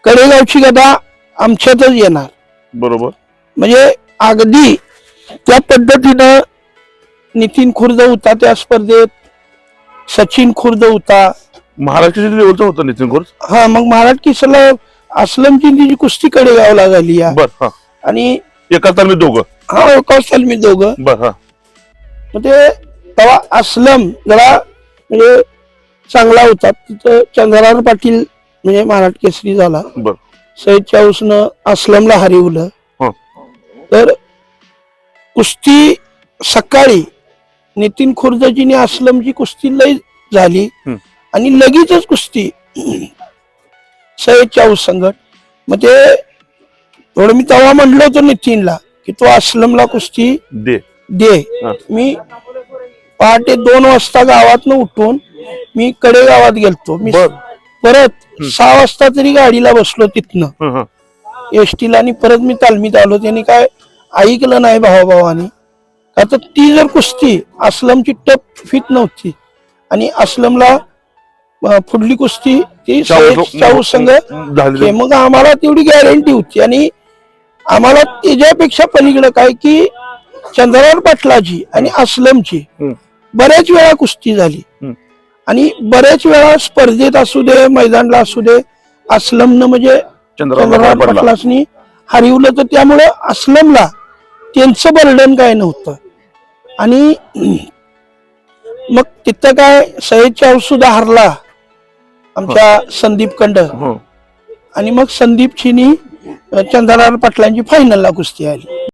कडेगावची गदा आमच्यातच येणार. बरोबर. म्हणजे अगदी त्या पद्धतीनं नितीन खुर्द होता त्या स्पर्धेत, सचिन खुर्द होता. महाराष्ट्राच्या लेवलचा होता नितीन खुर्द. हा, मग महाराज किसला असलमची तिची कुस्ती कडेगावला झाली. बर. हा. आणि एका तालमीत दोघं. हा, एकाच तालमीत दोघं. बर. हा. मग ते तेव्हा असलम जरा म्हणजे चांगला होता. तिथं चंद्रराव पाटील म्हणजे महाराज केसरी झाला. बर. सय्यद चाऊसनं असलमला हरवलं. हा. तर कुस्ती सकाळी नितीन खुर्दजीने असलमची कुस्ती लय झाली आणि लगेचच कुस्ती सय्यद चाऊस संगत. मग ते थोडं मी तेव्हा म्हणलो होतो नितीनला की तो असलमला कुस्ती दे. मी पहाटे 2 वाजता गावातनं उठून मी कडेगावात गेलतो. मी परत 6 वाजता तरी गाडीला बसलो तिथनं एसटीला आणि परत मी तालमीत आलो. त्यांनी काय ऐकलं नाही भावाभावानी. आता ती जर कुस्ती असलमची टप फिट नव्हती आणि असलमला पुढली कुस्ती ती चाऊस संघ झाली. मग आम्हाला तेवढी गॅरंटी होती आणि आम्हाला त्याच्यापेक्षा पलीकडे काय की चंद्रराव पाटलाची आणि असलमची बऱ्याच वेळा कुस्ती झाली आणि बऱ्याच वेळा स्पर्धेत असू दे मैदानला असू दे असलमनं म्हणजे चंद्रराव पाटलासनी हरवलं. तर त्यामुळे असलमला त्यांचं बर्डन काय नव्हतं. आणि मग तिथं काय सय्यद चाऊस सुद्धा हरला आमच्या संदीप कंड. आणि मग संदीपची चंद्रराव पाटलांची फायनलला कुस्ती आली.